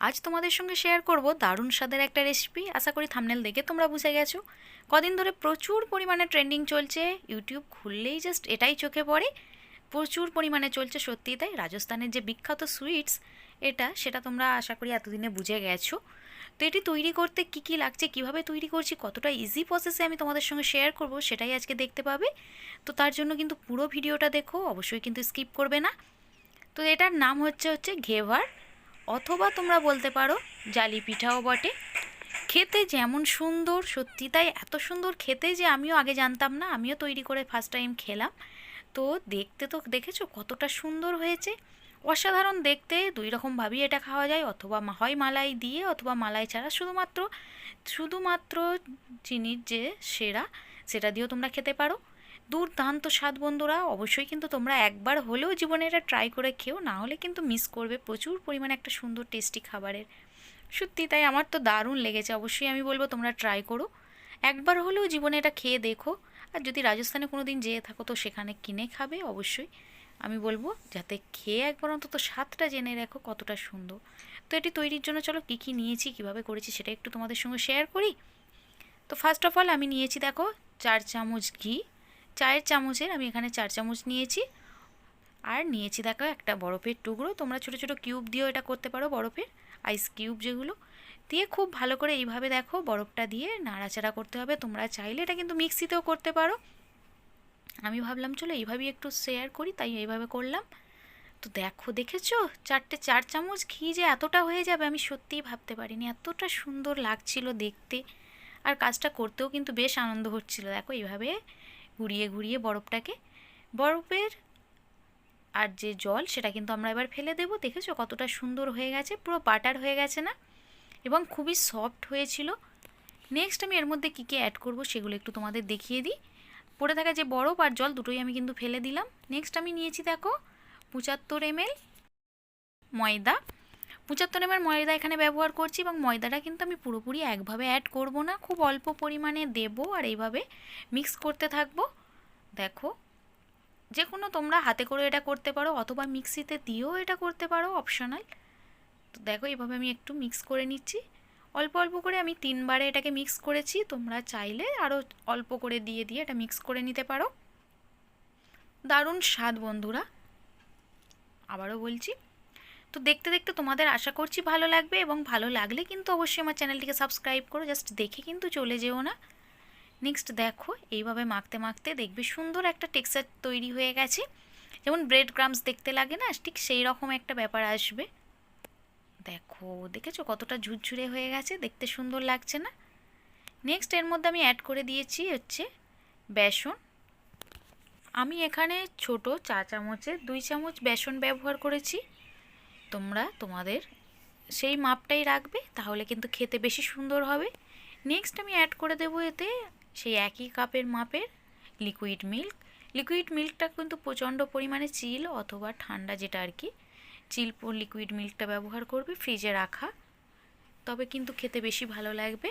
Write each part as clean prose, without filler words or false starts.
আজ তোমাদের সঙ্গে শেয়ার করব দারুণ স্বাদের একটা রেসিপি। আশা করি থাম্বনেল দেখে তোমরা বুঝে গেছো। কদিন ধরে প্রচুর পরিমাণে ট্রেন্ডিং চলছে, ইউটিউব খুললেই জাস্ট এটাই চোখে পড়ে। প্রচুর পরিমাণে চলছে, সত্যিই তাই। রাজস্থানের যে বিখ্যাত সুইটস সেটা তোমরা আশা করি এতদিনে বুঝে গেছো। তো এটি তৈরি করতে কি কি লাগছে, কিভাবে তৈরি করছি, কতটা ইজি প্রসেসে আমি তোমাদের সঙ্গে শেয়ার করব, সেটাই আজকে দেখতে পাবে। তো তার জন্য কিন্তু পুরো ভিডিওটা দেখো, অবশ্যই কিন্তু স্কিপ করবে না। তো এটার নাম হচ্ছে ঘেভার, অথবা তোমরা বলতে পারো জালি পিঠাও বটে। খেতে যেমন সুন্দর, সত্যি তাই, এত সুন্দর খেতে যে আমিও আগে জানতাম না, আমিও তৈরি করে ফার্স্ট টাইম খেলাম। তো দেখতে তো দেখেছো কতটা সুন্দর হয়েছে, অসাধারণ দেখতে। দুই রকমভাবেই এটা খাওয়া যায়, অথবা হয় মালাই দিয়ে অথবা মালাই ছাড়া, শুধুমাত্র শুধুমাত্র চিনির যে সেটা দিয়েও তোমরা খেতে পারো। দুর্দান্ত স্বাদ বন্ধুরা, অবশ্যই কিন্তু তোমরা একবার হলেও জীবনে এটা ট্রাই করে খেও, না হলে কিন্তু মিস করবে প্রচুর পরিমাণে একটা সুন্দর টেস্টি খাবারের। সত্যি তাই, আমার তো দারুণ লেগেছে। অবশ্যই আমি বলবো তোমরা ট্রাই করো, একবার হলেও জীবনে এটা খেয়ে দেখো। আর যদি রাজস্থানে কোনো দিন যেয়ে থাকো তো সেখানে কিনে খাবে অবশ্যই। আমি বলবো যাতে খেয়ে একবার অন্তত স্বাদটা জেনে রাখো কতটা সুন্দর। তো এটি তৈরির জন্য চলো কী কী নিয়েছি, কীভাবে করেছি সেটা একটু তোমাদের সঙ্গে শেয়ার করি। তো ফার্স্ট অফ অল আমি নিয়েছি দেখো 4 চামচ ঘি। চায়ের চামচের আমি এখানে 4 চামচ নিয়েছি। আর নিয়েছি দেখো একটা বরফের টুকরো, তোমরা ছোটো ছোটো কিউব দিয়েও এটা করতে পারো, বরফের আইস কিউব যেগুলো দিয়ে খুব ভালো করে এইভাবে দেখো বরফটা দিয়ে নাড়াচাড়া করতে হবে। তোমরা চাইলে এটা কিন্তু মিক্সিতেও করতে পারো, আমি ভাবলাম চলো এইভাবেই একটু শেয়ার করি, তাই এইভাবে করলাম। তো দেখো, দেখেছো 4 চামচ ঘি যে এতটা হয়ে যাবে আমি সত্যিই ভাবতে পারিনি, এতটা সুন্দর লাগছিল দেখতে। আর কাজটা করতেও কিন্তু বেশ আনন্দ হচ্ছিল। দেখো এইভাবে ঘুরিয়ে ঘুরিয়ে বরফের আর যে জল সেটা কিন্তু আমরা এবার ফেলে দেবো। দেখেছো কতটা সুন্দর হয়ে গেছে, পুরো বাটার হয়ে গেছে না, এবং খুবই সফট হয়েছিল। নেক্সট আমি এর মধ্যে কী কী অ্যাড করবো সেগুলো একটু তোমাদের দেখিয়ে দিই। পড়ে থাকা যে বরফ আর জল দুটোই আমি কিন্তু ফেলে দিলাম। নেক্সট আমি নিয়েছি দেখো 75 ml ময়দা। 75 ml ময়দা এখানে ব্যবহার করছি, এবং ময়দাটা কিন্তু আমি পুরোপুরি একভাবে অ্যাড করব না, খুব অল্প পরিমাণে দেব আর এইভাবে মিক্স করতে থাকবো। দেখো, যে কোনো তোমরা হাতে করে এটা করতে পারো অথবা মিক্সিতে দিয়েও এটা করতে পারো, অপশনাল। তো দেখো এইভাবে আমি একটু মিক্স করে নিচ্ছি, অল্প অল্প করে। আমি 3বারে এটাকে মিক্স করেছি, তোমরা চাইলে আরও অল্প করে দিয়ে দিয়ে এটা মিক্স করে নিতে পারো। দারুণ স্বাদ বন্ধুরা, আবারও বলছি। তো দেখতে দেখতে তোমাদের আশা করছি ভালো লাগবে, এবং ভালো লাগলে কিন্তু অবশ্যই আমার চ্যানেলটিকে সাবস্ক্রাইব করো, জাস্ট দেখে কিন্তু চলে যেও না। নেক্সট দেখো এইভাবে মাখতে মাখতে দেখবে সুন্দর একটা টেক্সচার তৈরি হয়ে গেছে, যেমন ব্রেড ক্রামস দেখতে লাগে না, ঠিক সেই রকম একটা ব্যাপার আসবে। দেখো, দেখেছো কতটা ঝুরঝুরে হয়ে গেছে, দেখতে সুন্দর লাগছে না? নেক্সট এর মধ্যে আমি অ্যাড করে দিয়েছি বেসন। আমি এখানে ছোট 4 চামচে 2 চামচ বেসন ব্যবহার করেছি। তোমরা তোমাদের সেই মাপটাই রাখবে, তাহলে কিন্তু খেতে বেশি সুন্দর হবে। নেক্সট আমি অ্যাড করে দেবো এতে সেই একই কাপের মাপের লিকুইড মিল্ক। লিকুইড মিল্কটা কিন্তু প্রচণ্ড পরিমাণে চিল অথবা ঠান্ডা, যেটা আর কি, চিল লিকুইড মিল্কটা ব্যবহার করবে ফ্রিজে রাখা, তবে কিন্তু খেতে বেশি ভালো লাগবে।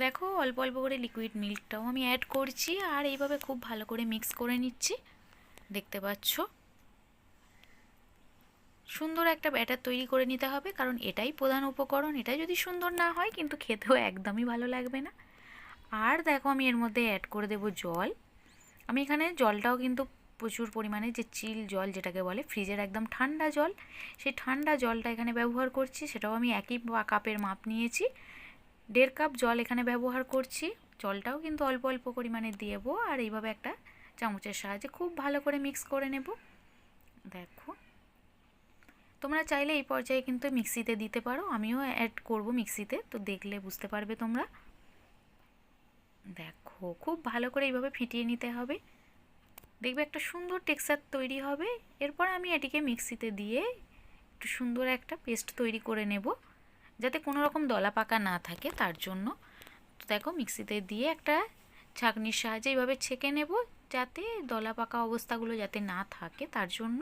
দেখো অল্প অল্প করে লিকুইড মিল্কটাও আমি অ্যাড করছি, আর এইভাবে খুব ভালো করে মিক্স করে নিচ্ছি। দেখতে পাচ্ছ সুন্দর একটা ব্যাটার তৈরি করে নিতে হবে, কারণ এটাই প্রধান উপকরণ। এটা যদি সুন্দর না হয় কিন্তু খেতেও একদমই ভালো লাগবে না। আর দেখো আমি এর মধ্যে অ্যাড করে দেব জল। আমি এখানে জলটাও কিন্তু প্রচুর পরিমাণে, যে চিল জল যেটাকে বলে, ফ্রিজের একদম ঠান্ডা জল, সেই ঠান্ডা জলটা এখানে ব্যবহার করছি। সেটাও আমি একই কাপের মাপ নিয়েছি, 1.5 কাপ জল এখানে ব্যবহার করছি। জলটাও কিন্তু অল্প অল্প পরিমাণে দেবো, আর এইভাবে একটা চামচের সাহায্যে খুব ভালো করে মিক্স করে নেব। দেখো, তোমরা চাইলে এই পর্যায়ে কিন্তু মিক্সিতে দিতে পারো, আমিও অ্যাড করব মিক্সিতে, তো দেখলে বুঝতে পারবে তোমরা। দেখো খুব ভালো করে এইভাবে ফিটিয়ে নিতে হবে, দেখবে একটা সুন্দর টেক্সচার তৈরি হবে। এরপর আমি এটিকে মিক্সিতে দিয়ে একটু সুন্দর একটা পেস্ট তৈরি করে নেব, যাতে কোনো রকম দলা পাকা না থাকে, তার জন্য। তো দেখো মিক্সিতে দিয়ে একটা ছাঁকনির সাহায্যে এইভাবে ছেঁকে নেব, যাতে দলা পাকা অবস্থাগুলো যাতে না থাকে, তার জন্য।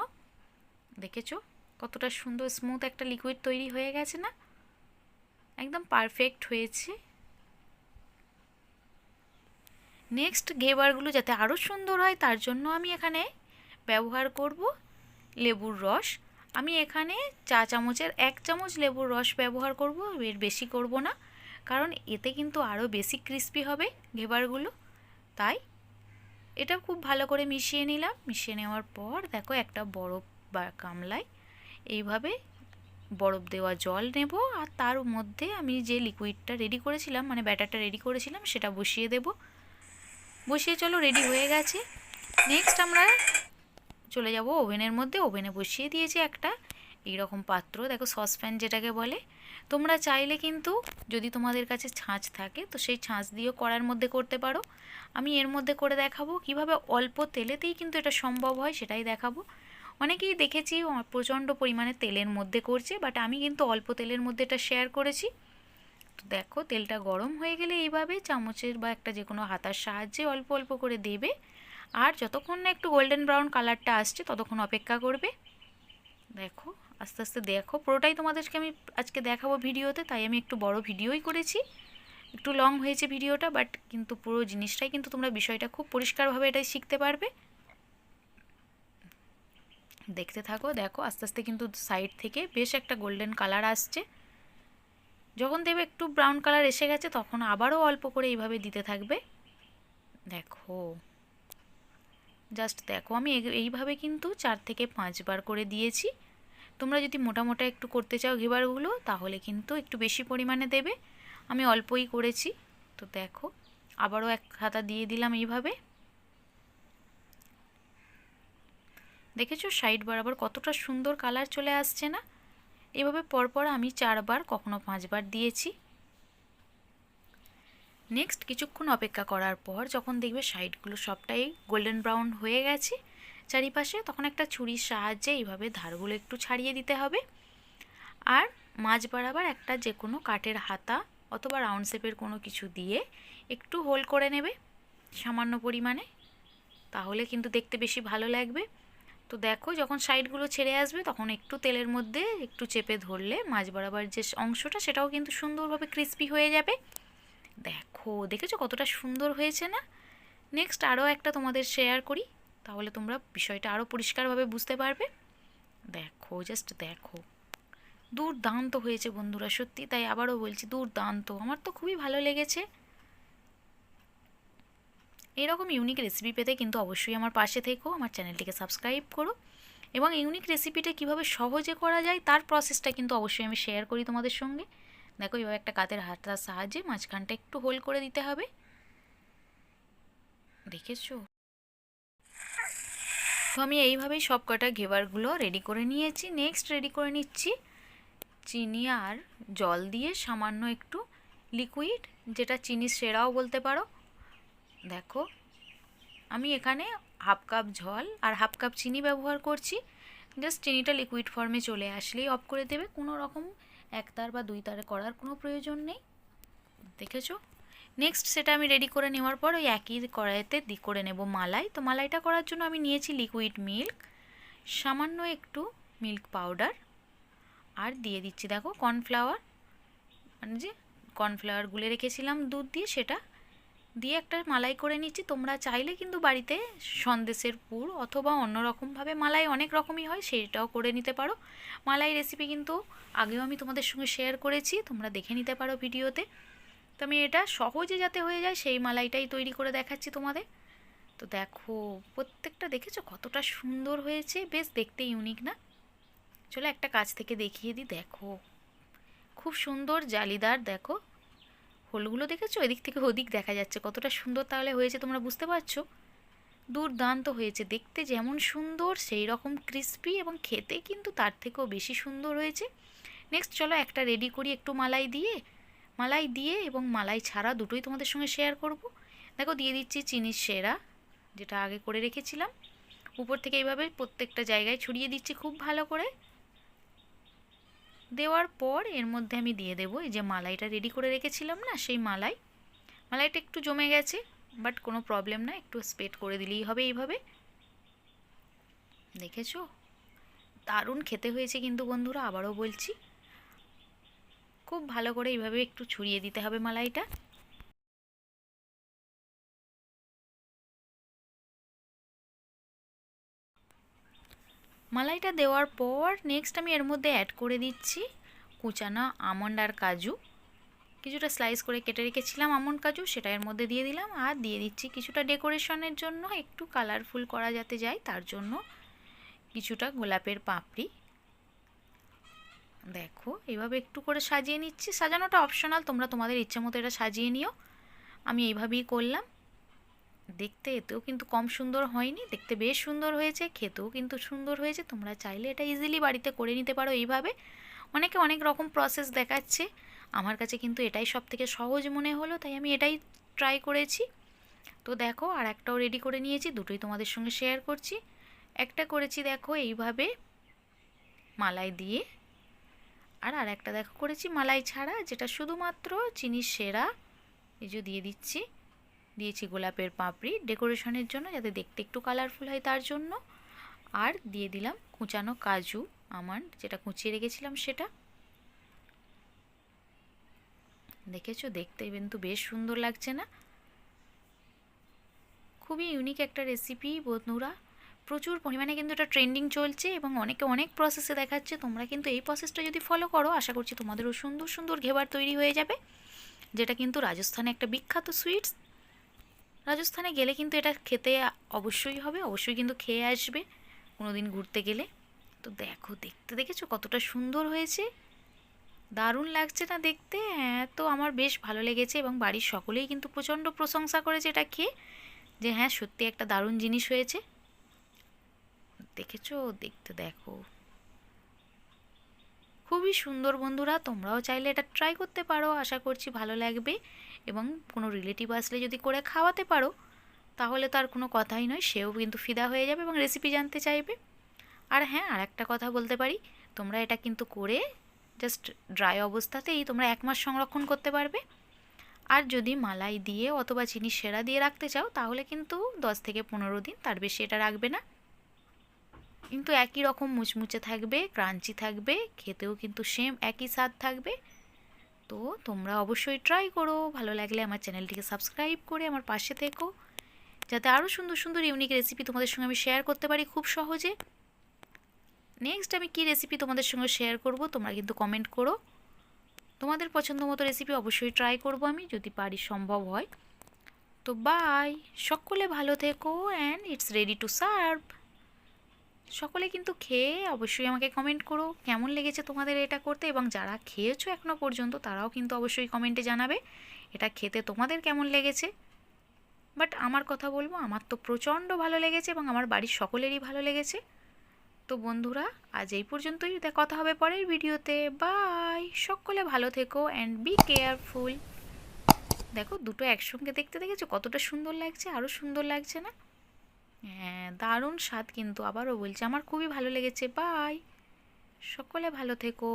দেখেছো কতটা সুন্দর স্মুথ একটা লিকুইড তৈরি হয়ে গেছে না, একদম পারফেক্ট হয়েছে। নেক্সট ঘেবারগুলো যাতে আরও সুন্দর হয়, তার জন্য আমি এখানে ব্যবহার করব লেবুর রস। আমি এখানে চা চামচের 1 চামচ লেবুর রস ব্যবহার করব, এর বেশি করব না, কারণ এতে কিন্তু আরও বেশি ক্রিস্পি হবে ঘেবারগুলো। তাই এটা খুব ভালো করে মিশিয়ে নিলাম। মিশিয়ে নেওয়ার পর দেখো একটা বরফ বা গামলায় এইভাবে বরফ দেওয়া জল নেব, আর তার মধ্যে আমি যে লিকুইডটা রেডি করেছিলাম, মানে ব্যাটারটা রেডি করেছিলাম, সেটা বসিয়ে দেব। বসিয়ে চলো, রেডি হয়ে গেছে। নেক্সট আমরা চলে যাব ওভেনের মধ্যে। ওভেনে বসিয়ে দিয়েছি একটা এইরকম পাত্র, দেখো সসপ্যান যেটাকে বলে। তোমরা চাইলে কিন্তু যদি তোমাদের কাছে ছাঁচ থাকে তো সেই ছাঁচ দিয়েও কড়ার মধ্যে করতে পারো। আমি এর মধ্যে করে দেখাবো কিভাবে অল্প তেলেতেই কিন্তু এটা সম্ভব হয়, সেটাই দেখাবো। অনেকেই দেখেছি প্রচণ্ড পরিমাণে তেলের মধ্যে করছে, বাট আমি কিন্তু অল্প তেলের মধ্যে এটা শেয়ার করেছি। তো দেখো তেলটা গরম হয়ে গেলে এইভাবে চামচের বা একটা যে কোনো হাতার সাহায্যে অল্প অল্প করে দেবে, আর যতক্ষণ না একটু গোল্ডেন ব্রাউন কালারটা আসছে ততক্ষণ অপেক্ষা করবে। দেখো আস্তে আস্তে দেখো, পুরোটাই তোমাদেরকে আমি আজকে দেখাবো ভিডিওতে, তাই আমি একটু বড় ভিডিওই করেছি, একটু লং হয়েছে ভিডিওটা, বাট কিন্তু পুরো জিনিসটাই কিন্তু তোমরা বিষয়টা খুব পরিষ্কারভাবে এটাই শিখতে পারবে। দেখতে থাকো, দেখো আস্তে আস্তে কিন্তু সাইড থেকে বেশ একটা গোল্ডেন কালার আসছে। যখন দেখবে একটু ব্রাউন কালার এসে গেছে তখন আবারও অল্প করে এইভাবে দিতে থাকবে। দেখো জাস্ট দেখো, আমি এইভাবে কিন্তু 4 থেকে 5 বার করে দিয়েছি। তোমরা যদি মোটা মোটা একটু করতে চাও ঘেবারগুলো তাহলে কিন্তু একটু বেশি পরিমাণে দেবে, আমি অল্পই করেছি। তো দেখো আবারও এক হাতা দিয়ে দিলাম এইভাবে। দেখেছো সাইড বরাবর কতটা সুন্দর কালার চলে আসছে না? এভাবে পরপর আমি 4 বার কখনো 5 বার দিয়েছি। নেক্সট কিছুক্ষণ অপেক্ষা করার পর যখন দেখবে সাইডগুলো সবটাই গোল্ডেন ব্রাউন হয়ে গেছে চারিপাশে, তখন একটা ছুরির সাহায্যে এইভাবে ধারগুলো একটু ছাড়িয়ে দিতে হবে। আর মাঝ বরাবর একটা যে কোনো কাঠের হাতা অথবা রাউন্ড শেপের কোনো কিছু দিয়ে একটু হোল করে নেবে সামান্য পরিমাণে, তাহলে কিন্তু দেখতে বেশি ভালো লাগবে। তো দেখো যখন সাইডগুলো ছেড়ে আসবে তখন একটু তেলের মধ্যে একটু চেপে ধরলে মাঝ বরাবর যে অংশটা সেটাও কিন্তু সুন্দরভাবে ক্রিস্পি হয়ে যাবে। দেখো দেখেছো কতটা সুন্দর হয়েছে না? নেক্সট আরও একটা তোমাদের শেয়ার করি, তাহলে তোমরা বিষয়টা আরও পরিষ্কারভাবে বুঝতে পারবে। দেখো জাস্ট দেখো, দুর্দান্ত হয়েছে বন্ধুরা, সত্যি। তাই আবারও বলছি দুর্দান্ত, আমার তো খুবই ভালো লেগেছে। এরকম ইউনিক রেসিপি পেতে কিন্তু অবশ্যই আমার পাশে থেকো, আমার চ্যানেলটিকে সাবস্ক্রাইব করো, এবং ইউনিক রেসিপিটা কীভাবে সহজে করা যায় তার প্রসেসটা কিন্তু অবশ্যই আমি শেয়ার করি তোমাদের সঙ্গে। দেখো এভাবে একটা কাতের হাতার সাহায্যে মাঝখানটা একটু হোল করে দিতে হবে, দেখেছো? তো আমি এইভাবেই সব কটা ঘেবারগুলো রেডি করে নিয়েছি। নেক্সট রেডি করে নিচ্ছি চিনি আর জল দিয়ে সামান্য একটু লিকুইড, যেটা চিনি সেরাও বলতে পারো। দেখো আমি এখানে হাফ কাপ জল আর হাফ কাপ চিনি ব্যবহার করছি। জাস্ট চিনিটা লিকুইড ফর্মে চলে আসলেই অফ করে দেবে, কোনো রকম 1 তার বা 2 তারে করার কোনো প্রয়োজন নেই, দেখেছো? নেক্সট সেটা আমি রেডি করে নেওয়ার পর ওই একই কড়াইতে করে নেব মালাই। তো মালাইটা করার জন্য আমি নিয়েছি লিকুইড মিল্ক, সামান্য একটু মিল্ক পাউডার, আর দিয়ে দিচ্ছি দেখো কর্নফ্লাওয়ার, মানে যে কর্নফ্লাওয়ার গুলে রেখেছিলাম দুধ দিয়ে, সেটা দিয়ে একটা মালাই করে নিচ্ছি। তোমরা চাইলে কিন্তু বাড়িতে সন্দেশের পুর অথবা অন্য রকমভাবে মালাই অনেক রকমই হয়, সেটাও করে নিতে পারো। মালাই রেসিপি কিন্তু আগেও আমি তোমাদের সঙ্গে শেয়ার করেছি, তোমরা দেখে নিতে পারো ভিডিওতে। তো আমি এটা সহজে যাতে হয়ে যায় সেই মালাইটাই তৈরি করে দেখাচ্ছি তোমাদের। তো দেখো প্রত্যেকটা দেখেছো কতটা সুন্দর হয়েছে, বেশ দেখতে ইউনিক না? চলো একটা কাছ থেকে দেখিয়ে দিই। দেখো খুব সুন্দর জালিদার, দেখো হোলগুলো দেখেছো, এদিক থেকে ওদিক দেখা যাচ্ছে কতটা সুন্দর তাহলে হয়েছে, তোমরা বুঝতে পারছো? দুর্দান্ত হয়েছে, দেখতে যেমন সুন্দর সেই রকম ক্রিস্পি, এবং খেতে কিন্তু তার থেকেও বেশি সুন্দর হয়েছে। নেক্সট চলো একটা রেডি করি একটু মালাই দিয়ে এবং মালাই ছাড়া দুটোই তোমাদের সঙ্গে শেয়ার করব। দেখো দিয়ে দিচ্ছি চিনির সেরা, যেটা আগে করে রেখেছিলাম, উপর থেকে এইভাবে প্রত্যেকটা জায়গায় ছড়িয়ে দিচ্ছি খুব ভালো করে। দেওয়ার পর এর মধ্যে আমি দিয়ে দেবো এই যে মালাইটা রেডি করে রেখেছিলাম না, সেই মালাইটা একটু জমে গেছে, বাট কোনো প্রবলেম না, একটু স্প্রেড করে দিলেই হবে এইভাবে। দেখেছো দারুণ খেতে হয়েছে কিন্তু বন্ধুরা, আবারও বলছি খুব ভালো করে এইভাবে একটু ছড়িয়ে দিতে হবে মালাইটা। মালাইটা দেওয়ার পর নেক্সট আমি এর মধ্যে অ্যাড করে দিচ্ছি কুচানো আমন্ড আর কাজু। কিছুটা স্লাইস করে কেটে রেখেছিলাম আমন্ড কাজু, সেটা এর মধ্যে দিয়ে দিলাম। আর দিয়ে দিচ্ছি কিছুটা ডেকোরেশনের জন্য, একটু কালারফুল করা যাতে যায় তার জন্য কিছুটা গোলাপের পাপড়ি। দেখো এইভাবে একটু করে সাজিয়ে নিচ্ছি। সাজানোটা অপশনাল, তোমরা তোমাদের ইচ্ছে মতো এটা সাজিয়ে নিও। আমি এইভাবেই করলাম। দেখতে এতেও কিন্তু কম সুন্দর হয়নি, দেখতে বেশ সুন্দর হয়েছে, খেতেও কিন্তু সুন্দর হয়েছে। তোমরা চাইলে এটা ইজিলি বাড়িতে করে নিতে পারো এইভাবে। অনেকে অনেক রকম প্রসেস দেখাচ্ছে, আমার কাছে কিন্তু এটাই সব থেকে সহজ মনে হলো, তাই আমি এটাই ট্রাই করেছি। তো দেখো আর একটাও রেডি করে নিয়েছি, দুটোই তোমাদের সঙ্গে শেয়ার করছি। একটা করেছি দেখো এইভাবে মালাই দিয়ে, আর একটা দেখো করেছি মালাই ছাড়া, যেটা শুধুমাত্র চিনির সেরা। এই যে দিয়ে দিচ্ছি, দিয়েছি গোলাপের পাপড়ি ডেকোরেশনের জন্য যাতে দেখতে একটু কালারফুল হয় তার জন্য। আর দিয়ে দিলাম কুচানো কাজু আমন্ড, যেটা কুচিয়ে রেখেছিলাম সেটা। দেখেছো দেখতে কিন্তু বেশ সুন্দর লাগছে না? খুবই ইউনিক একটা রেসিপি বন্ধুরা, প্রচুর পরিমাণে কিন্তু এটা ট্রেন্ডিং চলছে এবং অনেকে অনেক প্রসেসে দেখাচ্ছে। তোমরা কিন্তু এই প্রসেসটা যদি ফলো করো, আশা করছি তোমাদেরও সুন্দর সুন্দর ঘেবার তৈরি হয়ে যাবে, যেটা কিন্তু রাজস্থানে একটা বিখ্যাত সুইটস। রাজস্থানে গেলে কিন্তু এটা খেতে অবশ্যই হবে, অবশ্যই কিন্তু খেয়ে আসবে কোনো দিন ঘুরতে গেলে। তো দেখো দেখতে দেখেছো কতটা সুন্দর হয়েছে, দারুণ লাগছে না দেখতে? হ্যাঁ, তো আমার বেশ ভালো লেগেছে এবং বাড়ির সকলেই কিন্তু প্রচণ্ড প্রশংসা করেছে এটা খেয়ে, যে হ্যাঁ সত্যি একটা দারুণ জিনিস হয়েছে। দেখেছো দেখতে দেখো খুবই সুন্দর বন্ধুরা, তোমরাও চাইলে এটা ট্রাই করতে পারো, আশা করছি ভালো লাগবে। এবং কোনো রিলেটিভ আসলে যদি করে খাওয়াতে পারো তাহলে তো আর কোনো কথাই নয়, সেও কিন্তু ফিদা হয়ে যাবে এবং রেসিপি জানতে চাইবে। আর হ্যাঁ, আর একটা কথা বলতে পারি, তোমরা এটা কিন্তু করে জাস্ট ড্রাই অবস্থাতেই তোমরা 1 মাস সংরক্ষণ করতে পারবে। আর যদি মালাই দিয়ে অথবা চিনি সেরা দিয়ে রাখতে চাও তাহলে কিন্তু 10 থেকে 15 দিন, তার বেশি এটা রাখবে না। কিন্তু একই রকম মুচমুচে থাকবে, ক্রাঞ্চি থাকবে, খেতেও কিন্তু সেম একই স্বাদ থাকবে। তো তোমরা অবশ্যই ট্রাই করো, ভালো লাগলে আমার চ্যানেলটিকে সাবস্ক্রাইব করে আমার পাশে থেকো, যাতে আরও সুন্দর সুন্দর ইউনিক রেসিপি তোমাদের সঙ্গে আমি শেয়ার করতে পারি খুব সহজে। নেক্সট আমি কী রেসিপি তোমাদের সঙ্গে শেয়ার করব তোমরা কিন্তু কমেন্ট করো। তোমাদের পছন্দ মতো রেসিপি অবশ্যই ট্রাই করব আমি, যদি পারি সম্ভব হয়। তো বাই, সকলে ভালো থেকো and it's ready to serve. সকলে কিন্তু খেয়ে অবশ্যই আমাকে কমেন্ট করো কেমন লেগেছে তোমাদের এটা করতে, এবং যারা খেয়েছো এখনও পর্যন্ত তারাও কিন্তু অবশ্যই কমেন্টে জানাবে এটা খেতে তোমাদের কেমন লেগেছে। বাট আমার কথা বলবো, আমার তো প্রচণ্ড ভালো লেগেছে এবং আমার বাড়ির সকলেরই ভালো লেগেছে। তো বন্ধুরা আজ এই পর্যন্তই, কথা হবে পরের ভিডিওতে। বাই, সকলে ভালো থেকো অ্যান্ড বি কেয়ারফুল। দেখো দুটো একসঙ্গে দেখতে দেখেছো কতটা সুন্দর লাগছে, আরও সুন্দর লাগছে না? হ্যাঁ, দারুণ স্বাদ কিন্তু, আবারও বলছি আমার খুবই ভালো লেগেছে। বাই, সকলে ভালো থেকো।